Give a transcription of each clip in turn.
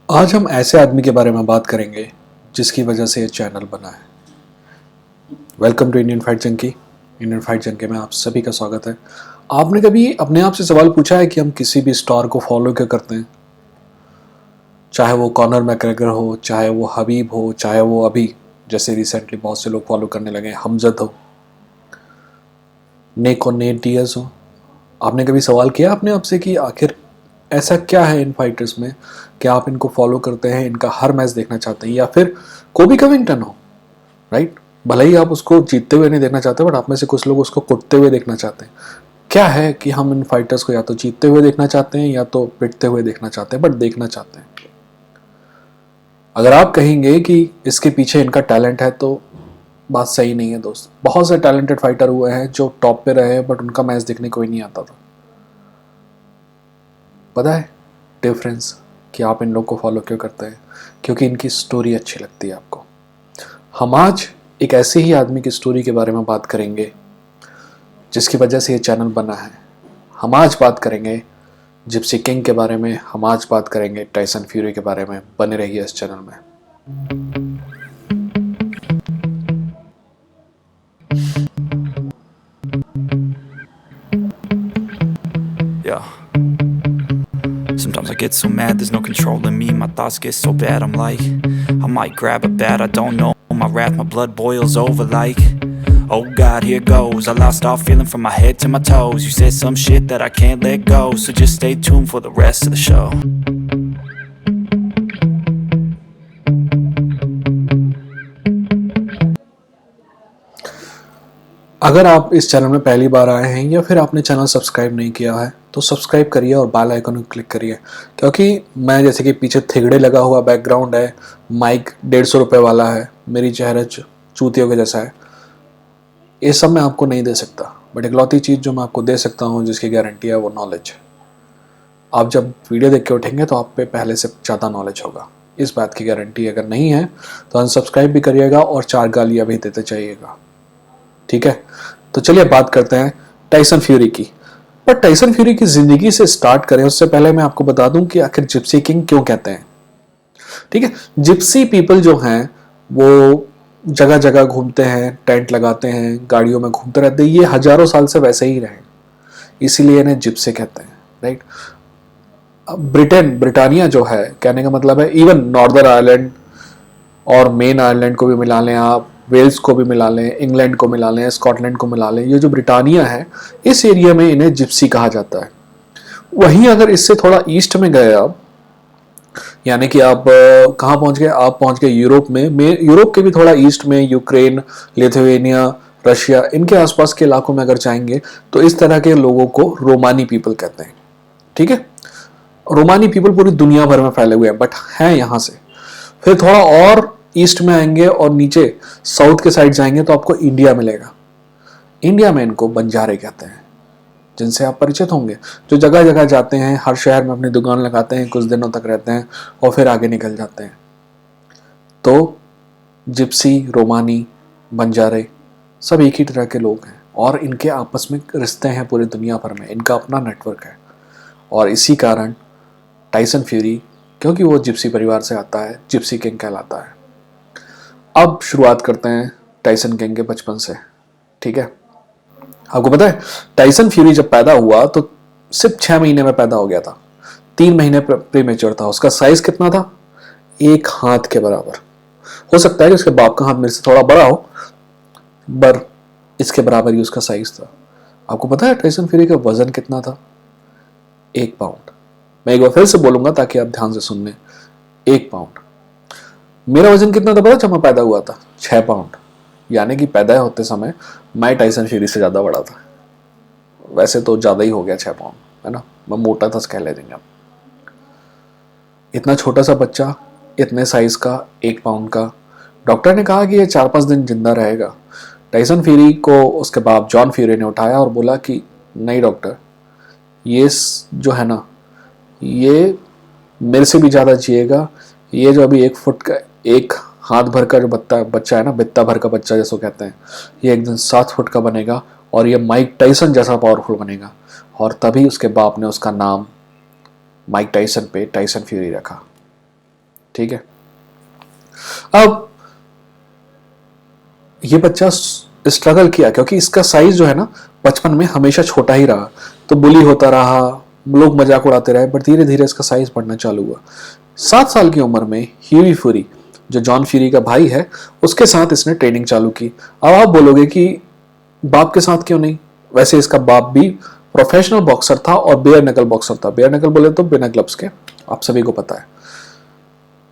आज हम ऐसे आदमी के बारे में बात करेंगे जिसकी वजह से ये चैनल बना है। Welcome to Indian fight junkie. Indian fight junkie में आप सभी का स्वागत है। आपने कभी अपने आप से सवाल पूछा है कि हम किसी भी स्टार को फॉलो क्यों करते हैं? चाहे वो कॉनर मैकग्रेगर हो, चाहे वो हबीब हो, चाहे वो अभी जैसे रिसेंटली बहुत से लोग फॉलो करने लगे हैं हमजद हो, नेक और नेट डियज हो। आपने कभी सवाल किया अपने आप से कि आखिर ऐसा क्या है इन फाइटर्स में कि आप इनको फॉलो करते हैं, इनका हर मैच देखना चाहते हैं? या फिर कोबी कविंगटन हो, राइट, भले ही आप उसको जीतते हुए नहीं देखना चाहते, बट आप में से कुछ लोग उसको कुटते हुए देखना चाहते हैं। क्या है कि हम इन फाइटर्स को या तो जीतते हुए देखना चाहते हैं या तो पिटते हुए देखना चाहते हैं, बट देखना चाहते हैं। अगर आप कहेंगे कि इसके पीछे इनका टैलेंट है तो बात सही नहीं है दोस्त। बहुत से टैलेंटेड फाइटर हुए हैं जो टॉप पे रहे, बट उनका मैच देखने कोई नहीं आता था। पता है डिफरेंस कि आप इन लोग को फॉलो क्यों करते हैं? क्योंकि इनकी स्टोरी अच्छी लगती है आपको। हम आज एक ऐसे ही आदमी की स्टोरी के बारे में बात करेंगे जिसकी वजह से ये चैनल बना है। हम आज बात करेंगे जिप्सी किंग के बारे में, हम आज बात करेंगे टाइसन फ्यूरी के बारे में। बने रहिए इस चैनल में। Yeah. Sometimes I get so mad, there's no controlling me. My thoughts get so bad, I'm like, I might grab a bat, I don't know. My wrath, my blood boils over like, oh God, here goes. I lost all feeling from my head to my toes. You said some shit that I can't let go, so just stay tuned for the rest of the show. अगर आप इस channel में पहली बार आए हैं या फिर आपने चैनल सब्सक्राइब नहीं किया है तो सब्सक्राइब करिए और बेल आइकन को क्लिक करिए। क्योंकि मैं जैसे कि पीछे थिगड़े लगा हुआ बैकग्राउंड है, माइक 150 रुपये वाला है, मेरी चेहरा चूतियों के जैसा है, ये सब मैं आपको नहीं दे सकता। बट इकलौती चीज़ जो मैं आपको दे सकता हूँ जिसकी गारंटी है वो नॉलेज। आप जब वीडियो देख के उठेंगे तो आप पे पहले से ज़्यादा नॉलेज होगा, इस बात की गारंटी अगर नहीं है तो अनसब्सक्राइब भी करिएगा और 4 गालियाँ भी देते जाइएगा, ठीक है? तो चलिए बात करते हैं टाइसन फ्यूरी की। पर टाइसन फ्यूरी की जिंदगी से स्टार्ट करें उससे पहले मैं आपको बता दूं कि आखिर जिप्सी किंग क्यों कहते हैं। ठीक है, जिप्सी पीपल जो हैं वो जगह जगह घूमते हैं, टेंट लगाते हैं, गाड़ियों में घूमते रहते हैं। ये हजारों साल से वैसे ही रहे, इसीलिए इन्हें जिप्सी कहते हैं, राइट। ब्रिटानिया जो है, कहने का मतलब है इवन नॉर्दर्न आयरलैंड और मेन आयरलैंड को भी मिला लें आप, वेल्स को भी मिला लें, इंग्लैंड को मिला लें, स्कॉटलैंड को मिला लें, ये जो ब्रिटानिया है इस एरिया में इन्हें जिप्सी कहा जाता है। वहीं अगर इससे थोड़ा ईस्ट में गए आप, यानी कि आप कहाँ पहुंच गए? आप पहुंच गए यूरोप में। यूरोप के भी थोड़ा ईस्ट में यूक्रेन, लिथुएनिया, रशिया, इनके आसपास के इलाकों में अगर जाएंगे तो इस तरह के लोगों को रोमानी पीपल कहते हैं। ठीक है, रोमानी पीपल पूरी दुनिया भर में फैले हुए हैं, बट हैं यहाँ से। फिर थोड़ा और ईस्ट में आएंगे और नीचे साउथ के साइड जाएंगे तो आपको इंडिया मिलेगा। इंडिया में इनको बंजारे कहते हैं, जिनसे आप परिचित होंगे, जो जगह जगह जाते हैं, हर शहर में अपनी दुकान लगाते हैं, कुछ दिनों तक रहते हैं और फिर आगे निकल जाते हैं। तो जिप्सी, रोमानी, बंजारे सब एक ही तरह के लोग हैं और इनके आपस में रिश्ते हैं पूरी दुनिया भर में, इनका अपना नेटवर्क है। और इसी कारण टाइसन फ्यूरी, क्योंकि वो जिप्सी परिवार से आता है, जिप्सी किंग कहलाता है। अब शुरुआत करते हैं टाइसन किंग के बचपन से। ठीक है, आपको पता है टाइसन फ्यूरी जब पैदा हुआ तो सिर्फ 6 महीने में पैदा हो गया था। 3 महीने प्रीमेच्योर था। उसका साइज कितना था? 1 हाथ के बराबर। हो सकता है कि उसके बाप का हाथ मेरे से थोड़ा बड़ा हो, पर इसके बराबर ही उसका साइज था। आपको पता है टाइसन फ्यूरी का वजन कितना था? 1 पाउंड। मैं एक बार फिर से बोलूंगा ताकि आप ध्यान से सुन लें। 1 पाउंड। मेरा वजन कितना था पता जब मैं पैदा हुआ था? 6 पाउंड। यानी कि पैदा होते समय मैं टाइसन फ्यूरी से ज़्यादा बड़ा था। वैसे तो ज़्यादा ही हो गया 6 पाउंड, है ना? मैं मोटा था कह ले देंगे आप। इतना छोटा सा बच्चा, इतने साइज का, 1 पाउंड का। डॉक्टर ने कहा कि ये 4-5 दिन जिंदा रहेगा। टाइसन फ्यूरी को उसके बाप जॉन फ्यूरी ने उठाया और बोला कि नहीं डॉक्टर, ये जो है ना, ये मेरे से भी ज़्यादा जिएगा। ये जो अभी 1 फुट का, 1 हाथ भर का जो बच्चा है ना, बित्ता भर का बच्चा जैसो कहते हैं, ये एक दिन 7 फुट का बनेगा और ये माइक टाइसन जैसा पावरफुल बनेगा। और तभी उसके बाप ने उसका नाम माइक टाइसन पे टाइसन फ्यूरी रखा। ठीक है। अब ये बच्चा स्ट्रगल किया क्योंकि इसका साइज जो है ना बचपन में हमेशा छोटा ही रहा, तो बुली होता रहा, लोग मजाक उड़ाते रहे, बट धीरे धीरे इसका साइज बढ़ना चालू हुआ। 7 साल की उम्र में ह्यूई फ्यूरी, जो जॉन फ्यूरी का भाई है, उसके साथ इसने ट्रेनिंग चालू की। अब आप बोलोगे कि बाप के साथ क्यों नहीं? वैसे इसका बाप भी प्रोफेशनल बॉक्सर था और बेयर नकल बॉक्सर था। बेयर नकल बोले तो बिना ग्लव्स के, आप सभी को पता है।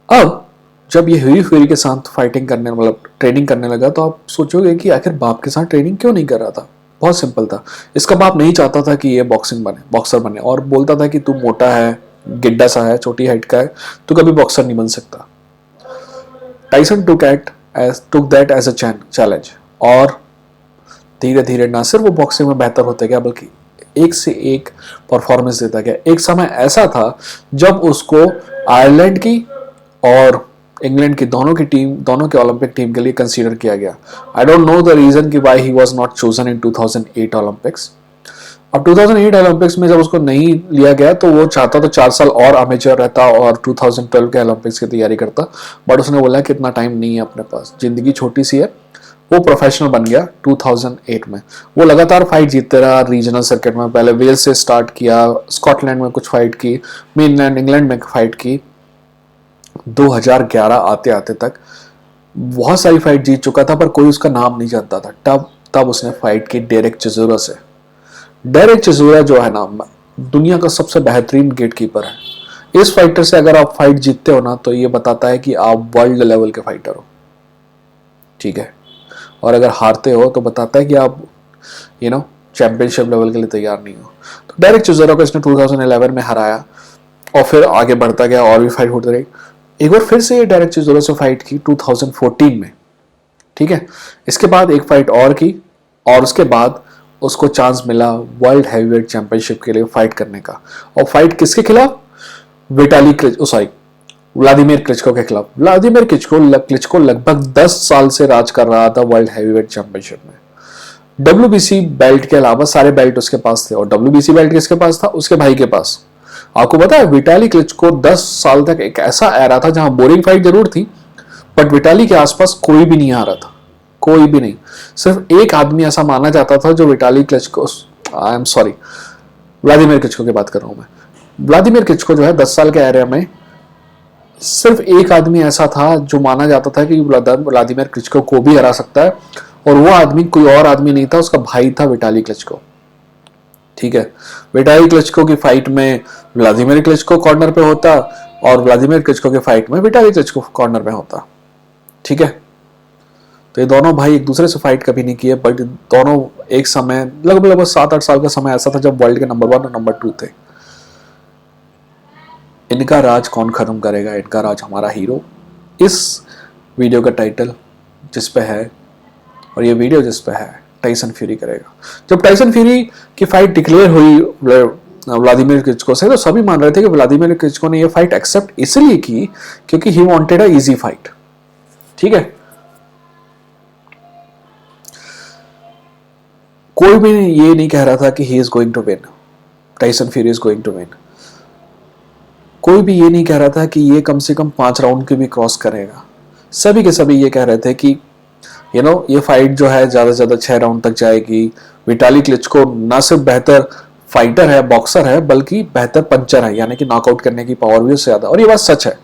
अब जब ये ह्यूई फ्यूरी के साथ फाइटिंग करने मतलब ट्रेनिंग करने लगा, तो आप सोचोगे कि आखिर बाप के साथ ट्रेनिंग क्यों नहीं कर रहा था? बहुत सिंपल था, इसका बाप नहीं चाहता था कि ये बॉक्सर बने, और बोलता था कि तू मोटा है, गिड्डा सा है, छोटी हाइट का है, तू कभी बॉक्सर नहीं बन सकता। Tyson took that as a challenge, और धीरे धीरे ना सिर्फ वो बॉक्सिंग में बेहतर होते गया बल्कि एक से एक परफॉर्मेंस देता गया। एक समय ऐसा था जब उसको आयरलैंड की और इंग्लैंड की दोनों के ओलंपिक टीम के लिए कंसीडर किया गया। I don't know the reason कि why he was not chosen in 2008 Olympics. अब 2008 ओलंपिक्स में जब उसको नहीं लिया गया तो वो चाहता तो 4 साल और अमेचर रहता और 2012 के ओलंपिक्स की तैयारी करता, बट उसने बोला कि इतना टाइम नहीं है अपने पास, जिंदगी छोटी सी है। वो प्रोफेशनल बन गया 2008 में। वो लगातार फाइट जीतते रहा रीजनल सर्किट में, पहले वेल्स से स्टार्ट किया, स्कॉटलैंड में कुछ फाइट की, मेनलैंड इंग्लैंड में फाइट की। 2011 आते आते तक बहुत सारी फाइट जीत चुका था, पर कोई उसका नाम नहीं जानता था। तब उसने फाइट की डेरेक चिजोरा से। डेरेक चिजोरा जो है ना, दुनिया का सबसे बेहतरीन गेटकीपर है। इस फाइटर से अगर आप फाइट जीतते हो ना, तो ये बताता है कि आप वर्ल्ड लेवल के फाइटर हो, ठीक है। और अगर हारते हो तो बताता है कि आप चैंपियनशिप लेवल के लिए तैयार नहीं हो। तो डेरेक चिजोरा को इसने 2011 में हराया और फिर आगे बढ़ता गया और भी फाइट होती रही। एक बार फिर से ये डेरेक चिजोरा से फाइट की 2014 में, ठीक है। इसके बाद एक फाइट और की और उसके बाद उसको चांस मिला वर्ल्ड हैवीवेट चैंपियनशिप के लिए फाइट करने का। और फाइट किसके खिलाफ? व्लादिमीर क्लिचको के खिलाफ। व्लादिमीर क्लिचको लगभग 10 साल से राज कर रहा था वर्ल्ड हैवीवेट चैंपियनशिप में। WBC बेल्ट के अलावा सारे बेल्ट उसके पास थे, और WBC बेल्ट किसके पास था? उसके भाई के पास। आपको पता है विटाली क्लिचको 10 साल तक एक ऐसा एरा था जहां बोरिंग फाइट जरूर थी, बट विटाली के आसपास कोई भी नहीं आ रहा था, कोई भी नहीं। सिर्फ एक आदमी ऐसा माना जाता था जो Vitali Klitschko, I am sorry, Vladimir Klitschko की बात कर रहा हूं मैं। व्लादिमीर क्लिचको जो है 10 साल के एरिया में सिर्फ एक आदमी ऐसा था जो माना जाता था कि व्लादिमीर क्लिचको को भी हरा सकता है, और वो आदमी कोई और आदमी नहीं था, उसका भाई था विटाली क्लिचको, ठीक है। विटाली क्लिचको की फाइट में व्लादिमीर क्लिचको कॉर्नर पे होता और व्लादिमीर क्लिचको की फाइट में विटाली क्लिचको कॉर्नर पे होता, ठीक है। तो ये दोनों भाई एक दूसरे से फाइट कभी नहीं किए, बट दोनों एक समय लगभग 7-8 साल का समय ऐसा था जब वर्ल्ड के नंबर 1 और नंबर 2 थे। इनका राज कौन खत्म करेगा? इनका राज हमारा हीरो। इस वीडियो का टाइटल जिस पे है और ये वीडियो जिस पे है, टाइसन फ्यूरी करेगा। जब टाइसन फ्यूरी की फाइट डिक्लेयर हुई व्लादिमीर क्लिचको से, तो सभी मान रहे थे कि व्लादिमीर क्लिचको ने ये फाइट एक्सेप्ट इसलिए की क्योंकि he wanted a easy fight, ठीक है। कोई भी ये नहीं कह रहा था कि he is going to win, Tyson Fury is going to win. कोई भी ये नहीं कह रहा था कि ये कम से कम 5 राउंड के भी क्रॉस करेगा। सभी के सभी ये कह रहे थे कि ये फाइट जो है ज्यादा से ज्यादा 6 राउंड तक जाएगी। विटाली क्लिचको ना सिर्फ बेहतर फाइटर है, बॉक्सर है, बल्कि बेहतर पंचर है, यानी कि नॉकआउट करने की पावर भी उससे ज्यादा। और ये बात सच है,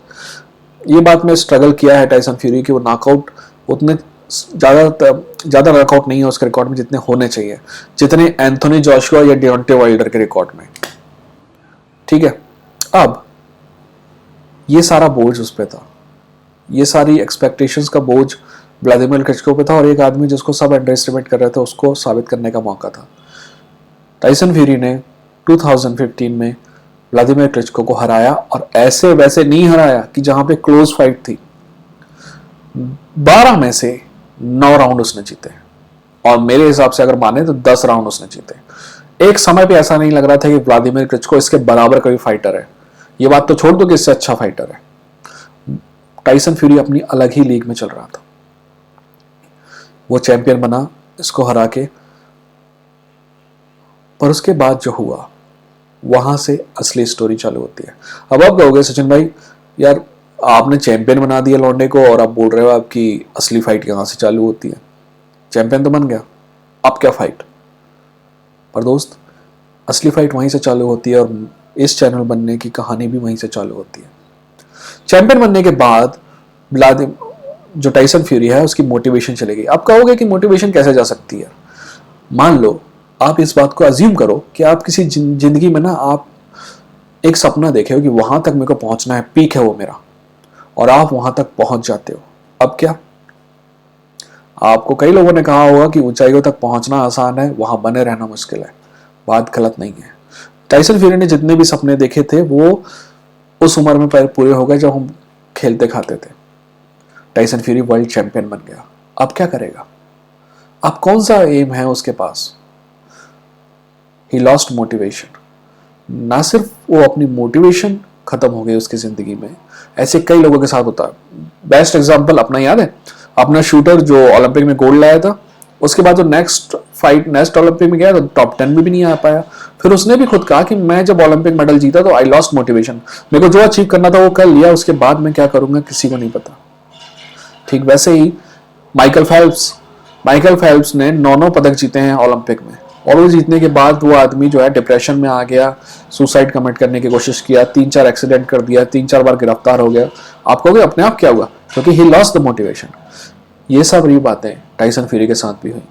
ये बात में स्ट्रगल किया है टाइसन फ्यूरी कि वो नॉकआउट उतने ज्यादा नॉकआउट नहीं है उसके रिकॉर्ड में जितने होने चाहिए, जितने एंथोनी जोशुआ या डियोंटे वाइल्डर के रिकॉर्ड में, ठीक है। अब ये सारा बोझ उस पर था, ये सारी एक्सपेक्टेशंस का बोझ व्लादिमीर क्लिचको पे था, और एक आदमी जिसको सब अंडर एस्टिमेट कर रहे थे उसको साबित करने का मौका था। टाइसन फ्यूरी ने 2015 में व्लादिमीर क्लिचको को हराया, और ऐसे वैसे नहीं हराया कि जहां पे क्लोज फाइट थी। 12 में से 9 राउंड उसने जीते, और मेरे हिसाब से अगर माने तो 10 राउंड उसने जीते। एक समय पे ऐसा नहीं लग रहा था कि व्लादिमीर क्लिचको इसके बराबर का भी फाइटर है। ये बात तो छोड़ दो कि इससे अच्छा फाइटर है। टाइसन फ्यूरी अपनी अलग ही लीग में चल रहा था, वो चैंपियन बना इसको हरा के, पर उसके बाद जो हुआ वहां से असली स्टोरी चालू होती है। अब आप कहोगे सचिन भाई यार आपने चैंपियन बना दिया लौंडे को और आप बोल रहे हो आपकी असली फाइट कहाँ से चालू होती है। चैंपियन तो बन गया, अब क्या फाइट। पर दोस्त, असली फाइट वहीं से चालू होती है और इस चैनल बनने की कहानी भी वहीं से चालू होती है। चैंपियन बनने के बाद जो टाइसन फ्यूरी है उसकी मोटिवेशन चलेगी। आप कहोगे कि मोटिवेशन कैसे जा सकती है। मान लो आप इस बात को अज्यूम करो कि आप किसी जिंदगी में ना आप एक सपना देखे हो कि वहां तक मेरे को पहुंचना है, पीक है वो मेरा, और आप वहां तक पहुंच जाते हो। अब क्या, आपको कई लोगों ने कहा होगा कि ऊंचाइयों तक पहुंचना आसान है, वहां बने रहना मुश्किल है। बात गलत नहीं है। टाइसन फ्यूरी ने जितने भी सपने देखे थे वो उस उम्र में पूरे हो गए जब हम खेलते खाते थे। टाइसन फ्यूरी वर्ल्ड चैंपियन बन गया। अब क्या करेगा? अब कौन सा एम है उसके पास? He lost motivation. ना सिर्फ वो अपनी मोटिवेशन खत्म हो गई उसकी जिंदगी में, ऐसे कई लोगों के साथ होता है। बेस्ट एग्जांपल अपना याद है, अपना शूटर जो ओलंपिक में गोल्ड लाया था, उसके बाद जो नेक्स्ट ओलंपिक में गया तो टॉप 10 में भी नहीं आ पाया। फिर उसने भी खुद कहा कि मैं जब ओलंपिक मेडल जीता तो आई लॉस्ट मोटिवेशन, मेरे को जो अचीव करना था वो कर लिया, उसके बाद मैं क्या करूंगा किसी को नहीं पता। ठीक वैसे ही माइकल फेल्प्स ने 9 पदक जीते हैं ओलंपिक में, और वो जीतने के बाद वो आदमी जो है डिप्रेशन में आ गया, सुसाइड कमिट करने की कोशिश किया, 3-4 एक्सीडेंट कर दिया, 3-4 बार गिरफ्तार हो गया। आप कहोगे अपने आप क्या हुआ? क्योंकि ही लॉस्ट द मोटिवेशन। ये सब रही बातें टाइसन फ्यूरी के साथ भी हुई।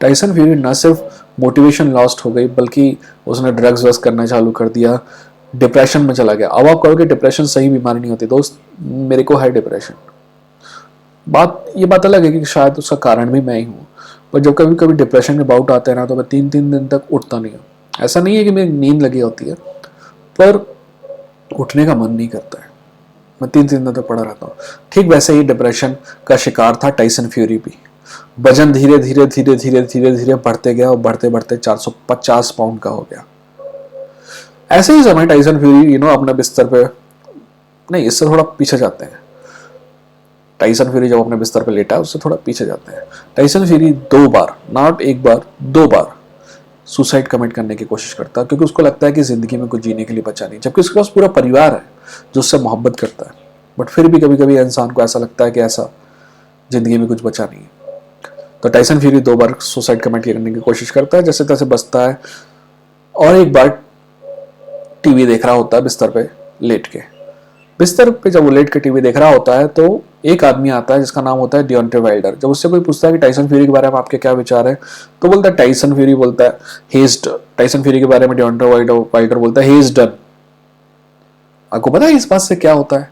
टाइसन फ्यूरी न सिर्फ मोटिवेशन लॉस्ट हो गई बल्कि उसने ड्रग्स वग्स करना चालू कर दिया, डिप्रेशन में चला गया। अब आप कहोगे डिप्रेशन सही बीमारी नहीं होती। दोस्त, मेरे को है डिप्रेशन। ये बात अलग है कि शायद उसका कारण भी मैं ही हूँ, पर जब कभी कभी डिप्रेशन के बाउट आते हैं ना तो मैं 3-3 दिन तक उठता नहीं हूँ। ऐसा नहीं है कि मेरी नींद लगी होती है, पर उठने का मन नहीं करता है, मैं 3-3 दिन तक पड़ा रहता हूँ। ठीक वैसे ही डिप्रेशन का शिकार था टाइसन फ्यूरी भी। वजन धीरे धीरे धीरे धीरे धीरे धीरे बढ़ते गया और बढ़ते बढ़ते 450 पाउंड का हो गया। ऐसे ही समय टाइसन फ्यूरी अपने बिस्तर पे, नहीं इससे थोड़ा पीछे जाते हैं। टाइसन फ्यूरी जब अपने बिस्तर पर लेटा है उससे थोड़ा पीछे जाते हैं। टाइसन फ्यूरी 2 बार, नॉट एक बार, 2 बार सुसाइड कमिट करने की कोशिश करता है, क्योंकि उसको लगता है कि जिंदगी में कुछ जीने के लिए बचा नहीं, जबकि उसके पास पूरा परिवार है जो उससे मोहब्बत करता है। बट फिर भी कभी कभी इंसान को ऐसा लगता है कि ऐसा जिंदगी में कुछ बचा नहीं है। तो टाइसन फ्यूरी 2 बार सुसाइड कमिट करने की कोशिश करता है, जैसे तैसे बचता है। और एक बार टीवी देख रहा होता है बिस्तर पे लेट के। बिस्तर पे जब वो लेट के टीवी देख रहा होता है तो एक आदमी आता है जिसका नाम होता है डियोंटे वाइल्डर। जब उससे कोई पूछता है कि टाइसन फ्यूरी के बारे में आपके क्या विचार है, तो बोलता है टाइसन फ्यूरी के बारे में डियोंटे वाइल्डर बोलता है ही इज डन। आपको पता है इस बात से क्या होता है?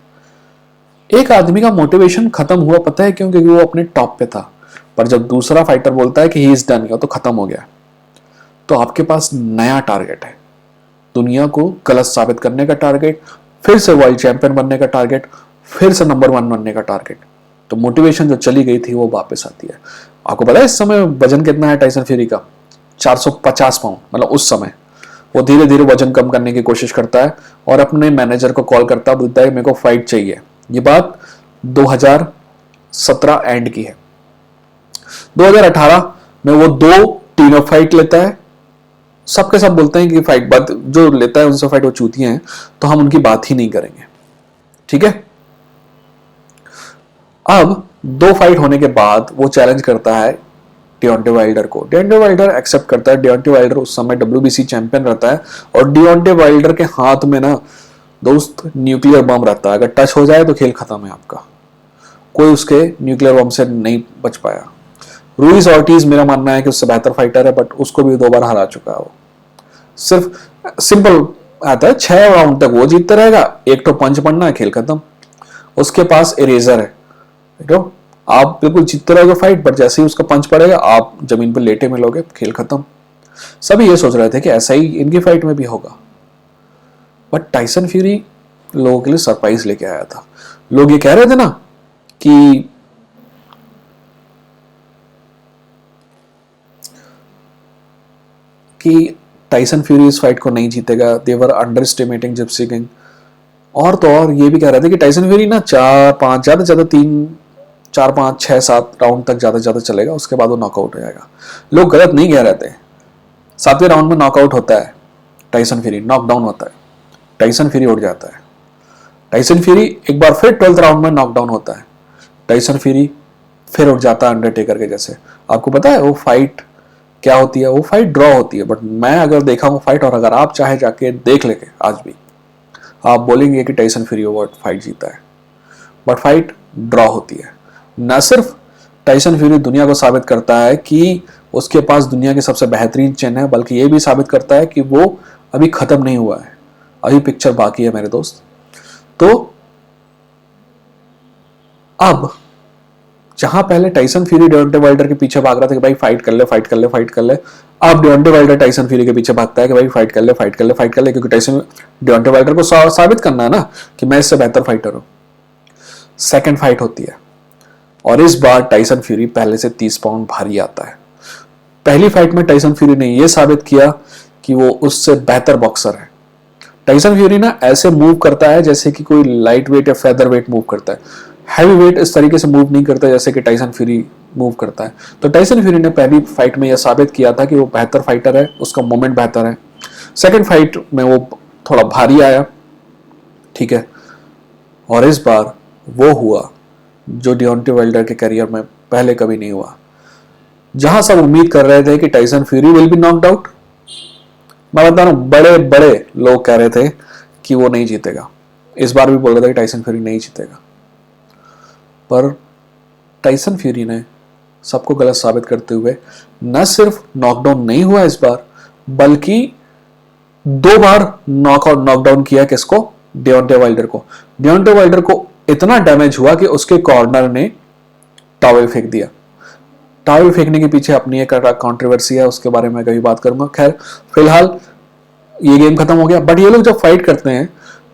एक आदमी का मोटिवेशन खत्म हुआ, पता है क्यों? क्योंकि वो अपने टॉप पे था। पर जब दूसरा फाइटर बोलता है कि ही इज डन, तो खत्म हो गया। तो आपके पास नया टारगेट है, दुनिया को गलत साबित करने का टारगेट, फिर से वर्ल्ड चैंपियन बनने का टारगेट, फिर से नंबर 1 बनने का टारगेट। तो मोटिवेशन जो चली गई थी वो वापस आती है। आपको पता है इस समय वजन कितना है टाइसन फ्यूरी का? 450 पाउंड। मतलब उस समय वो धीरे धीरे वजन कम करने की कोशिश करता है और अपने मैनेजर को कॉल करता है, बोलता है मेरे को फाइट चाहिए। ये बात 2017 एंड की है। 2018 में वो 2 टीम अप फाइट लेता है। सबके सब बोलते हैं कि फाइट बात जो लेता है उनसे फाइट वो चूतियां हैं, तो हम उनकी बात ही नहीं करेंगे। ठीक है। अब 2 फाइट होने के बाद वो चैलेंज करता है डियोंटे वाइल्डर को। डियोंटे वाइल्डर एक्सेप्ट करता है। डियोंटे वाइल्डर उस समय WBC चैंपियन रहता है और डियोंटे वाइल्डर के हाथ में ना दोस्त न्यूक्लियर बम रहता है। अगर टच हो जाए तो खेल खत्म है आपका। कोई उसके न्यूक्लियर बम से नहीं बच पाया। रूइस ऑर्टिज मेरा मानना है कि उससे बेहतर फाइटर है, बट उसको भी 2 बार हरा चुका है वो। सिर्फ सिंपल आता है, 6 राउंड तक वो जीतता रहेगा, एक तो पंच पड़ना है, खेल खत्म। उसके पास इरेजर है, तो आप बिल्कुल जीतते रहोगे फाइट, बट जैसे ही उसका पंच पड़ेगा आप जमीन पर लेटे मिलोगे, खेल खत्म। सभी ये सोच रहे थे कि ऐसा ही इनकी फाइट में भी होगा, बट टाइसन फ्यूरी लोगों के लिए सरप्राइज लेके आया था। लोग ये कह रहे थे ना कि टाइसन फ्यूरी इस फाइट को नहीं जीतेगा। They were underestimating Gypsy King. और तो और ये भी कह रहे थे कि टाइसन फ्यूरी ना 4-5 ज्यादा ज्यादा 3-4-5-6-7 राउंड तक ज्यादा ज्यादा चलेगा, उसके बाद वो नॉकआउट हो जाएगा। लोग गलत नहीं कह रहे थे। 7वें राउंड में नॉकआउट होता है टाइसन फ्यूरी, नॉकडाउन होता है, टाइसन फ्यूरी उठ जाता है। टाइसन फ्यूरी एक बार फिर 12th राउंड में नॉकडाउन होता है। टाइसन फ्यूरी फिर उठ जाता है अंडरटेकर के जैसे। आपको पता है वो फाइट क्या होती है? वो फाइट ड्रॉ होती है, बट मैं अगर देखा हूँ फाइट, और अगर आप चाहे जाके देख लेंगे आज भी, आप बोलेंगे कि टाइसन फ्यूरी वो फाइट जीता है, बट फाइट ड्रॉ होती है। न सिर्फ टाइसन फ्यूरी दुनिया को साबित करता है कि उसके पास दुनिया के सबसे बेहतरीन चिन्ह है, बल्कि ये भी साबित करता है कि वो अभी खत्म नहीं हुआ है, अभी पिक्चर बाकी है मेरे दोस्त। तो अब जहां पहले टाइसन फ्यूरी डियोंटे वाइल्डर के पीछे भाग रहा था कि भाई फाइट कर ले फाइट कर ले फाइट कर ले, अब डियोंटे वाइल्डर टाइसन फ्यूरी के पीछे भागता है कि भाई फाइट कर ले फाइट कर ले फाइट कर ले, क्योंकि टाइसन डियोंटे वाइल्डर को साबित करना है ना कि मैं इससे बेहतर फाइटर हूं। सेकंड फाइट होती है और इस बार टाइसन फ्यूरी पहले से 30 पाउंड भारी आता है। पहली फाइट में टाइसन फ्यूरी ने यह साबित किया कि वो उससे बेहतर बॉक्सर है। टाइसन फ्यूरी ना ऐसे मूव करता है जैसे कि कोई लाइट वेट या फेदर वेट मूव करता है। हैवी वेट इस तरीके से मूव नहीं करता जैसे कि टाइसन फ्यूरी मूव करता है। तो टाइसन फ्यूरी ने पहली फाइट में यह साबित किया था कि वो बेहतर फाइटर है, उसका मोमेंट बेहतर है। सेकंड फाइट में वो थोड़ा भारी आया, ठीक है, और इस बार वो हुआ जो डियोंटे वाइल्डर के करियर में पहले कभी नहीं हुआ। जहां सब उम्मीद कर रहे थे कि Tyson fury will be knocked out, मैं बता रहा हूं बड़े बड़े लोग कह रहे थे कि वो नहीं जीतेगा। इस बार भी बोल रहे थे कि टाइसन फ्यूरी नहीं जीतेगा, पर टाइसन फ्यूरी ने सबको गलत साबित करते हुए न सिर्फ नॉकडाउन नहीं हुआ इस बार, बल्कि 2 बार नॉकडाउन किया। किसको? डियोंटे वाइल्डर को। डियोंटे वाइल्डर को इतना डैमेज हुआ कि उसके कॉर्नर ने टॉवेल फेंक दिया। टॉवेल फेंकने के पीछे अपनी एक कंट्रोवर्सी है, उसके बारे में कभी बात करूंगा। खैर फिलहाल ये गेम खत्म हो गया, बट ये लोग जब फाइट करते हैं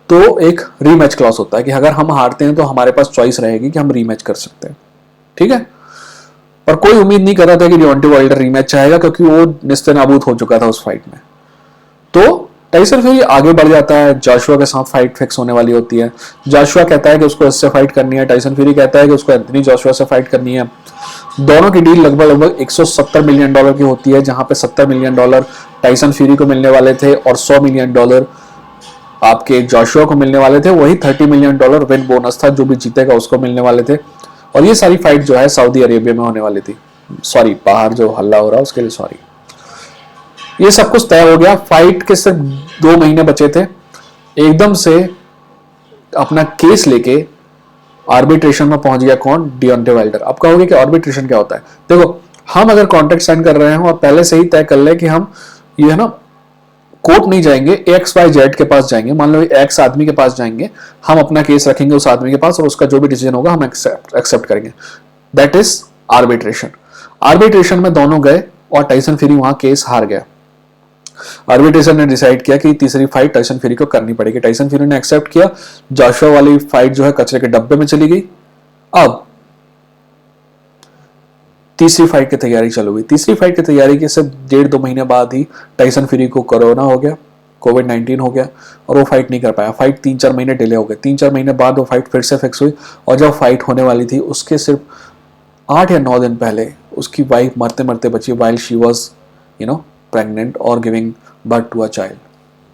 तो एक रीमैच क्लॉज होता है कि अगर हम हारते हैं तो हमारे पास चॉइस रहेगी कि हम रीमैच कर सकते हैं, ठीक है। पर कोई उम्मीद नहीं कर रहा था कि डियोंटे वाइल्डर रीमैच चाहेगा, क्योंकि वो निस्ते नाबूद हो चुका था उस फाइट में। तो टाइसन फ्यूरी आगे बढ़ जाता है, जोशुआ के साथ फाइट फिक्स होने वाली होती है। जोशुआ कहता है कि उसको इससे फाइट करनी है, टाइसन फ्यूरी कहता है कि उसको एंथनी जोशुआ से फाइट करनी है। दोनों की डील लगभग 170 मिलियन डॉलर की होती है, जहां पे 70 मिलियन डॉलर टाइसन फ्यूरी को मिलने वाले थे और 100 मिलियन डॉलर आपके जोशुआ को मिलने वाले थे। वही 30 मिलियन डॉलर विन बोनस था, जो भी जीतेगा उसको मिलने वाले थे। और ये सारी फाइट जो है सऊदी अरेबिया में होने वाली थी। सॉरी, बाहर जो हल्ला हो रहा है उसके लिए सॉरी। ये सब कुछ तय हो गया। फाइट के सिर्फ 2 महीने बचे थे। एकदम से अपना केस लेके आर्बिट्रेशन में पहुंच गया कौन? डियोंटे वाइल्डर। अब कहोगे कि आर्बिट्रेशन क्या होता है? देखो, हम अगर कॉन्ट्रैक्ट साइन कर रहे हैं और पहले से ही तय कर ले कि हम ये है ना कोर्ट नहीं जाएंगे, XYZ के पास जाएंगे, मान लो एक्स आदमी के पास जाएंगे, हम अपना केस रखेंगे उस आदमी के पास और उसका जो भी डिसीजन होगा हम एक्सेप्ट करेंगे, दैट इज आर्बिट्रेशन। आर्बिट्रेशन में दोनों गए और टाइसन फ्यूरी वहां केस हार गया। आर्बिट्रेशन ने डिसाइड किया कि तीसरी फाइट टाइसन फ्यूरी को करनी पड़ेगी। टाइसन फ्यूरी ने एक्सेप्ट किया। जोशुआ वाली फाइट जो है कचरे के डब्बे में चली गई। अब तीसरी फाइट की तैयारी चालू हुई। तीसरी फाइट की तैयारी के सिर्फ 1.5-2 महीने बाद ही टाइसन फ्यूरी को कोरोना हो गया, कोविड-19 हो गया और वो फाइट नहीं कर पाया। फाइट 3-4 महीने डिले हो गए। 3-4 महीने बाद वो फाइट फिर से फिक्स हुई और जब फाइट होने वाली थी उसके सिर्फ 8 या 9 दिन पहले उसकी वाइफ मरते मरते बची, वाइल शी वॉज प्रेग्नेंट और giving birth to a child,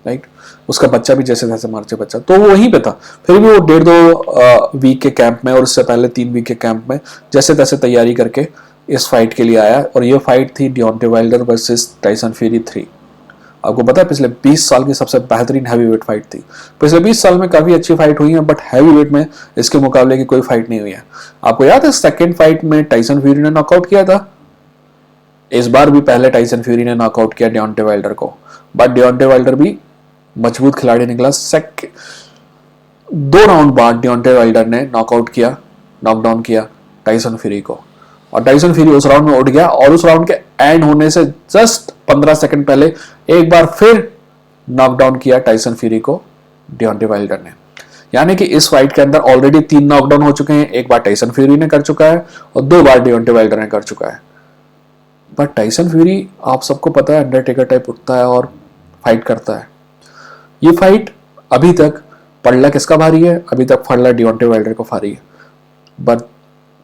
right. उसका बच्चा भी जैसे तैसे मर जाए बच्चा, तो वो वहीं पे था। फिर भी वो 1.5-2 वीक के कैंप में और उससे पहले 3 वीक के कैंप में जैसे तैसे तैयारी करके इस फाइट के लिए आया। और ये फाइट थी डियोंटे वाइल्डर वर्सेस टाइसन फ्यूरी 3। आपको पता है पिछले 20 साल की सबसे बेहतरीन हैवीवेट फाइट थी। पिछले 20 साल में काफी अच्छी फाइट हुई है, बट हैवीवेट में इसके मुकाबले की कोई फाइट नहीं हुई है। आपको याद है सेकंड फाइट में टाइसन फ्यूरी ने नॉकआउट किया था। इस बार भी पहले टाइसन फ्यूरी ने नॉकआउट किया डियोंटे वाइल्डर को, बट डियोंटे वाइल्डर भी मजबूत खिलाड़ी निकला। 2 राउंड बाद डियोंटे वाइल्डर ने नॉकडाउन किया टाइसन फ्यूरी को और टाइसन फ्यूरी उस राउंड में उठ गया और उस राउंड के एंड होने से जस्ट 15 सेकंड पहले एक बार फिर नॉकडाउन किया टाइसन फ्यूरी को डियोंटे वाइल्डर ने। यानी कि इस फाइट के अंदर ऑलरेडी 3 नॉकडाउन हो चुके हैं। एक बार टाइसन फ्यूरी ने कर चुका है और 2 बार डियोंटे वाइल्डर ने कर चुका है। बट टाइसन फ्यूरी, आप सबको पता है, अंडरटेकर टाइप उठता है और फाइट करता है। ये फाइट अभी तक पड़ला किसका भारी है? अभी तक पड़ला डियोंटे वाइल्डर को भारी है। बट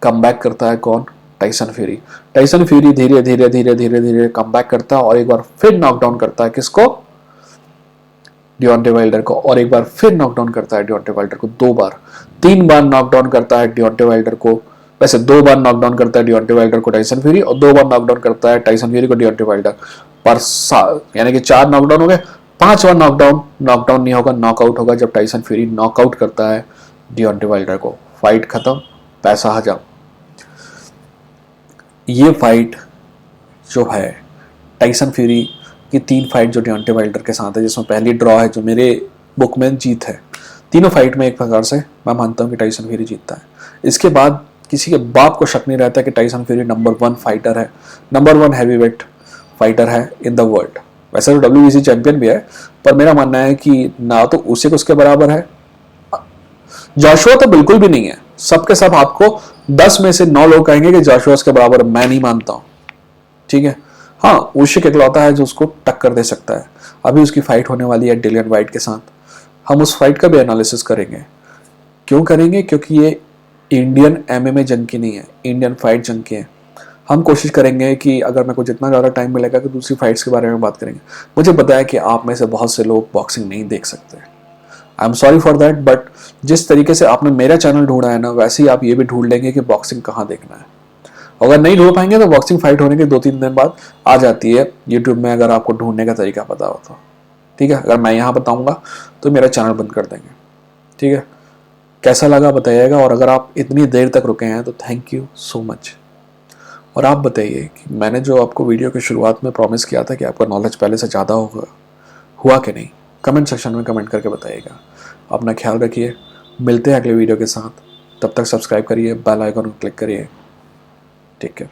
कम बैक करता है कौन? Tyson fury. टाइसन फ्यूरी धीरे धीरे धीरे धीरे धीरे कम बैक करता है और एक बार फिर नॉकडाउन करता है किसको? डिओंटे वाइल्डर को, और एक बार फिर नॉकडाउन करता है डिओंटे वाइल्डर को, 2 बार, 3 बार नॉकडाउन करता है डिओंटे वाइल्डर को, वैसे 2 बार नॉकडाउन करता है डिओंटे वाइल्डर को टाइसन फ्यूरी, और 2 बार नॉकडाउन करता है टाइसन फ्यूरी को डिओंटे वाइल्डर। पर यानी कि 4 नॉकडाउन हो गए, 5वां नॉकडाउन नहीं होगा, नॉकआउट होगा जब टाइसन फ्यूरी नॉकआउट करता है डिओंटे वाइल्डर को। फाइट खत्म, पैसा हजम। ये फाइट जो है टाइसन फ्यूरी की 3 फाइट जो डिओंटे वाइल्डर के साथ है, जिसमें पहली ड्रॉ है जो मेरे बुक में जीत है, तीनों फाइट में एक प्रकार से मैं मानता हूं कि टाइसन फ्यूरी जीतता है। इसके बाद किसी के बाप को शक नहीं रहता कि टाइसन फ्यूरी नंबर 1 फाइटर है, नंबर 1 हैवीवेट फाइटर है इन द वर्ल्ड। वैसे तो WBC चैंपियन भी है, पर मेरा मानना है कि ना तो उसे को उसके बराबर है, जोशुआ तो बिल्कुल भी नहीं है। सबके सब आपको 10 में से 9 लोग कहेंगे कि जोशुआ उसके बराबर, मैं नहीं मानता हूं, ठीक है। हाँ, उशिक इकलौता है जो उसको टक्कर दे सकता है। अभी उसकी फाइट होने वाली है डिलियन वाइट के साथ, हम उस फाइट का भी एनालिसिस करेंगे। क्यों करेंगे? क्योंकि ये इंडियन MMA जंग की नहीं है, इंडियन फाइट जंग की है। हम कोशिश करेंगे कि अगर मेरे को जितना ज़्यादा टाइम मिलेगा कि दूसरी फाइट्स के बारे में बात करेंगे। मुझे पता है कि आप में से बहुत से लोग बॉक्सिंग नहीं देख सकते, आई am sorry for that, but जिस तरीके से आपने मेरा चैनल ढूंढा है ना, वैसे ही आप ये भी ढूंढ लेंगे कि बॉक्सिंग कहाँ देखना है। अगर नहीं ढूंढ पाएंगे तो बॉक्सिंग फाइट होने के 2-3 दिन बाद आ जाती है यूट्यूब में, अगर आपको ढूंढने का तरीका पता हो तो, ठीक है। अगर मैं यहाँ बताऊँगा तो मेरा चैनल बंद कर देंगे, ठीक है। कैसा लगा बताइएगा, और अगर आप इतनी देर तक रुके हैं तो थैंक यू सो मच। और आप बताइए कि मैंने जो आपको वीडियो की शुरुआत में प्रॉमिस किया था कि आपका नॉलेज पहले से ज़्यादा होगा, हुआ कि नहीं? कमेंट सेक्शन में कमेंट करके बताइएगा। अपना ख्याल रखिए, मिलते हैं अगले वीडियो के साथ। तब तक सब्सक्राइब करिए, बेल आइकन को क्लिक करिए। Take care.